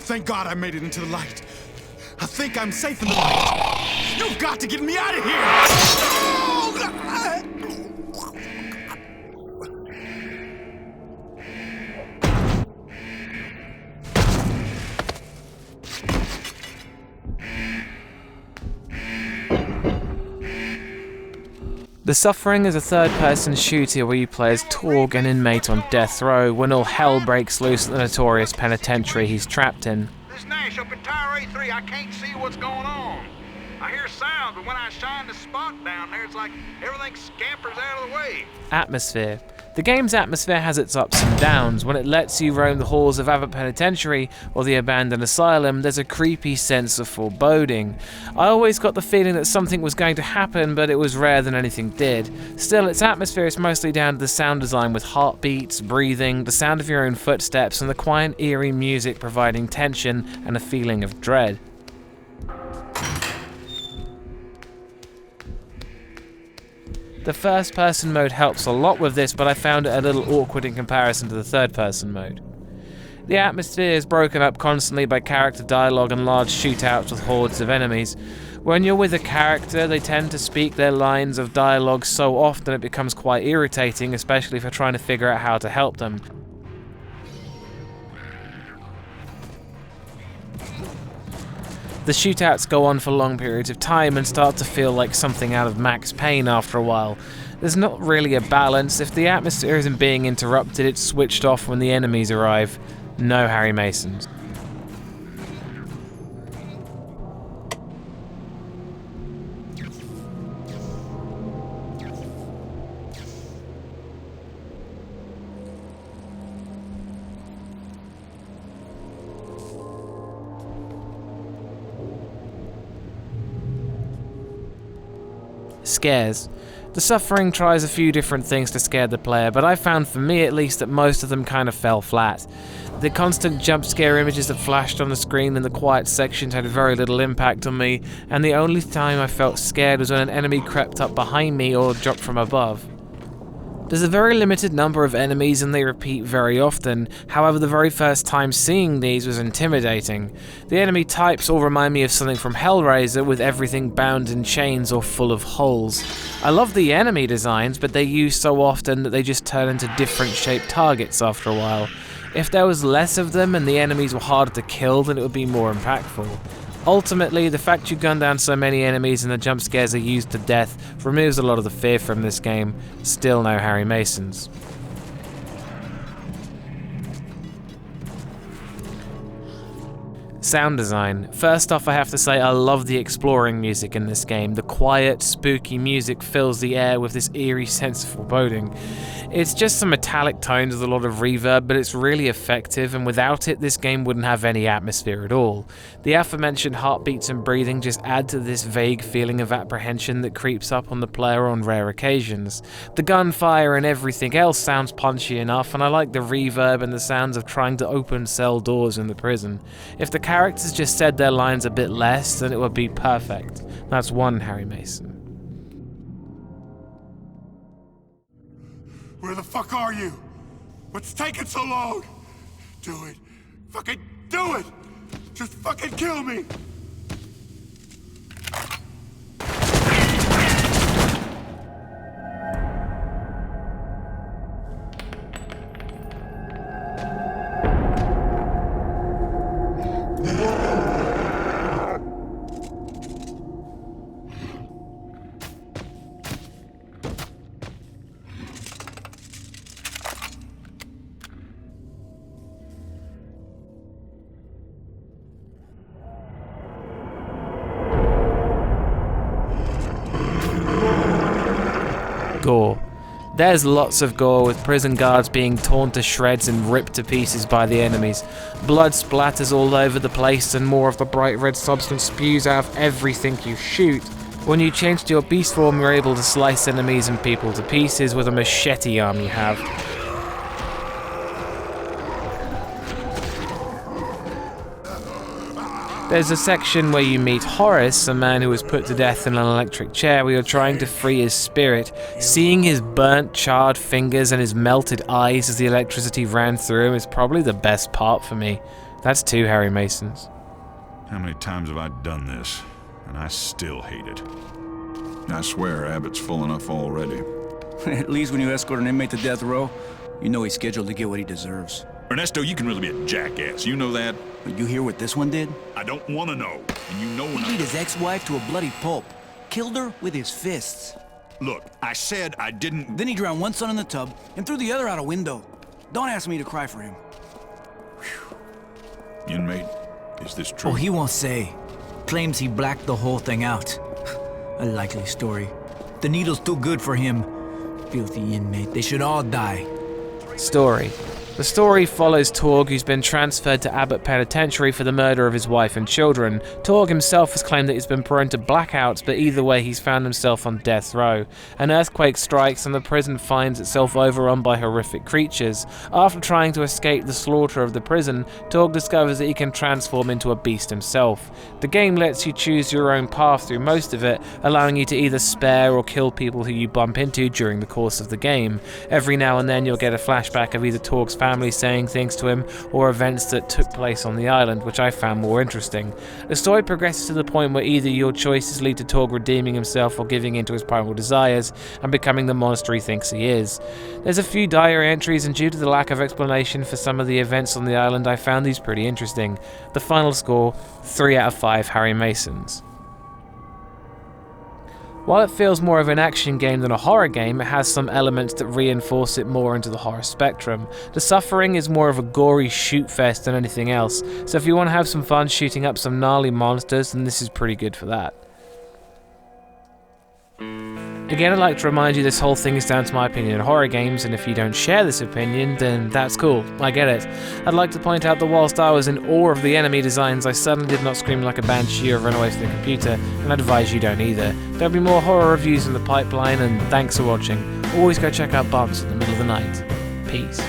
Thank God I made it into the light. I think I'm safe in the light. You've got to get me out of here! Oh, God. The Suffering is a third-person shooter where you play as Torg, an inmate on death row, when all hell breaks loose at the notorious penitentiary he's trapped in. This Nash up in Tower A3, I can't see what's going on. I hear sounds, but when I shine the spot down there, it's like everything scampers out of the way. Atmosphere. The game's atmosphere has its ups and downs. When it lets you roam the halls of Abbott Penitentiary or the abandoned asylum, there's a creepy sense of foreboding. I always got the feeling that something was going to happen, but it was rare that anything did. Still, its atmosphere is mostly down to the sound design with heartbeats, breathing, the sound of your own footsteps, and the quiet, eerie music providing tension and a feeling of dread. The first-person mode helps a lot with this, but I found it a little awkward in comparison to the third-person mode. The atmosphere is broken up constantly by character dialogue and large shootouts with hordes of enemies. When you're with a character, they tend to speak their lines of dialogue so often it becomes quite irritating, especially if you're trying to figure out how to help them. The shootouts go on for long periods of time and start to feel like something out of Max Payne after a while. There's not really a balance. If the atmosphere isn't being interrupted, it's switched off when the enemies arrive. No Harry Masons. Scares. The Suffering tries a few different things to scare the player, but I found, for me at least, that most of them kind of fell flat. The constant jump scare images that flashed on the screen in the quiet sections had very little impact on me, and the only time I felt scared was when an enemy crept up behind me or dropped from above. There's a very limited number of enemies and they repeat very often. However, the very first time seeing these was intimidating. The enemy types all remind me of something from Hellraiser, with everything bound in chains or full of holes. I love the enemy designs, but they're used so often that they just turn into different shaped targets after a while. If there was less of them and the enemies were harder to kill, then it would be more impactful. Ultimately, the fact you gun down so many enemies and the jump scares are used to death removes a lot of the fear from this game. Still no Harry Masons. Sound design. First off, I have to say I love the exploring music in this game. The quiet, spooky music fills the air with this eerie sense of foreboding. It's just some metallic tones with a lot of reverb, but it's really effective, and without it, this game wouldn't have any atmosphere at all. The aforementioned heartbeats and breathing just add to this vague feeling of apprehension that creeps up on the player on rare occasions. The gunfire and everything else sounds punchy enough, and I like the reverb and the sounds of trying to open cell doors in the prison. If the characters just said their lines a bit less, then it would be perfect. That's one Harry Mason. Where the fuck are you? What's taking so long? Do it. Fucking do it! Just fucking kill me! Gore. There's lots of gore, with prison guards being torn to shreds and ripped to pieces by the enemies. Blood splatters all over the place and more of the bright red substance spews out of everything you shoot. When you change to your beast form, you're able to slice enemies and people to pieces with a machete arm you have. There's a section where you meet Horace, a man who was put to death in an electric chair, where you're trying to free his spirit. Seeing his burnt, charred fingers and his melted eyes as the electricity ran through him is probably the best part for me. That's 2 Harry Masons. How many times have I done this? And I still hate it. I swear, Abbott's full enough already. At least when you escort an inmate to death row, you know he's scheduled to get what he deserves. Ernesto, you can really be a jackass. You know that? But you hear what this one did? I don't want to know. And you know when He beat his ex-wife to a bloody pulp. Killed her with his fists. Look, I said I didn't... Then he drowned one son in the tub and threw the other out a window. Don't ask me to cry for him. Inmate, is this true? Oh, he won't say. Claims he blacked the whole thing out. A likely story. The needle's too good for him. Filthy inmate. They should all die. Story. The story follows Torg, who's been transferred to Abbott Penitentiary for the murder of his wife and children. Torg himself has claimed that he's been prone to blackouts, but either way he's found himself on death row. An earthquake strikes and the prison finds itself overrun by horrific creatures. After trying to escape the slaughter of the prison, Torg discovers that he can transform into a beast himself. The game lets you choose your own path through most of it, allowing you to either spare or kill people who you bump into during the course of the game. Every now and then you'll get a flashback of either Torg's family saying things to him or events that took place on the island, which I found more interesting. The story progresses to the point where either your choices lead to Torg redeeming himself or giving in to his primal desires and becoming the monster he thinks he is. There's a few diary entries, and due to the lack of explanation for some of the events on the island, I found these pretty interesting. The final score, 3 out of 5 Harry Masons. While it feels more of an action game than a horror game, it has some elements that reinforce it more into the horror spectrum. The Suffering is more of a gory shoot fest than anything else, so if you want to have some fun shooting up some gnarly monsters, then this is pretty good for that. Again, I'd like to remind you this whole thing is down to my opinion on horror games, and if you don't share this opinion, then that's cool, I get it. I'd like to point out that whilst I was in awe of the enemy designs, I certainly did not scream like a banshee or run away from the computer, and I'd advise you don't either. There'll be more horror reviews in the pipeline, and thanks for watching. Always go check out Bumps in the middle of the night. Peace.